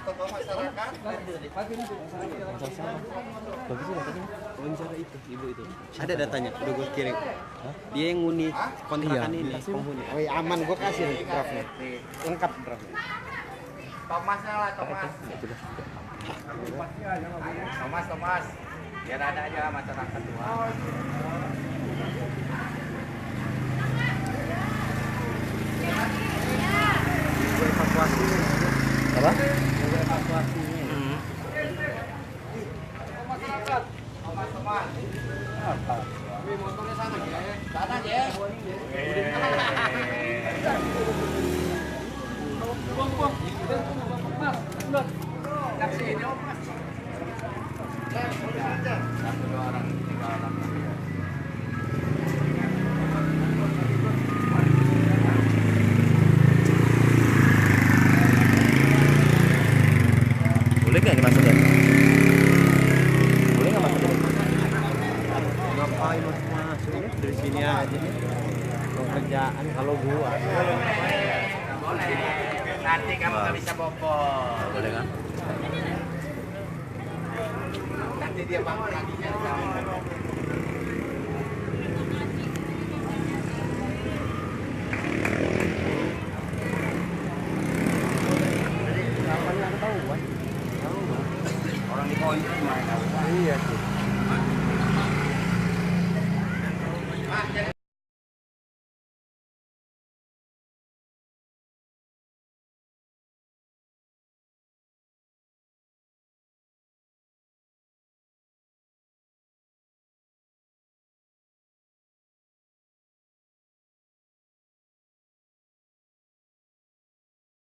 tokoh masyarakat. Bagus sih datanya. Wawancara itu, ibu itu. Ada datanya, udah gue kirim. Dia yang nguni kontrakan ini, penghuni. Oh iya, aman, gue kasih draftnya. Lengkap draftnya. Thomasnya lah, Thomas. Thomas. Biar ada aja masyarakat tua. Evakuasi. Apa? Evakuasi. Thomas. Motornya sana ya. Sana ya. Boleh nggak dimasukin? Boleh nggak masukin? Ngapain masuk dari sini aja nih. Mau kerjaan kalau gua. Boleh. Nanti kamu nggak bisa bobol. Boleh kan? Nanti dia bangun lagi nyari kamu. Kapan nggak ketahuan? Orang di koin cuma tahu. Iya sih.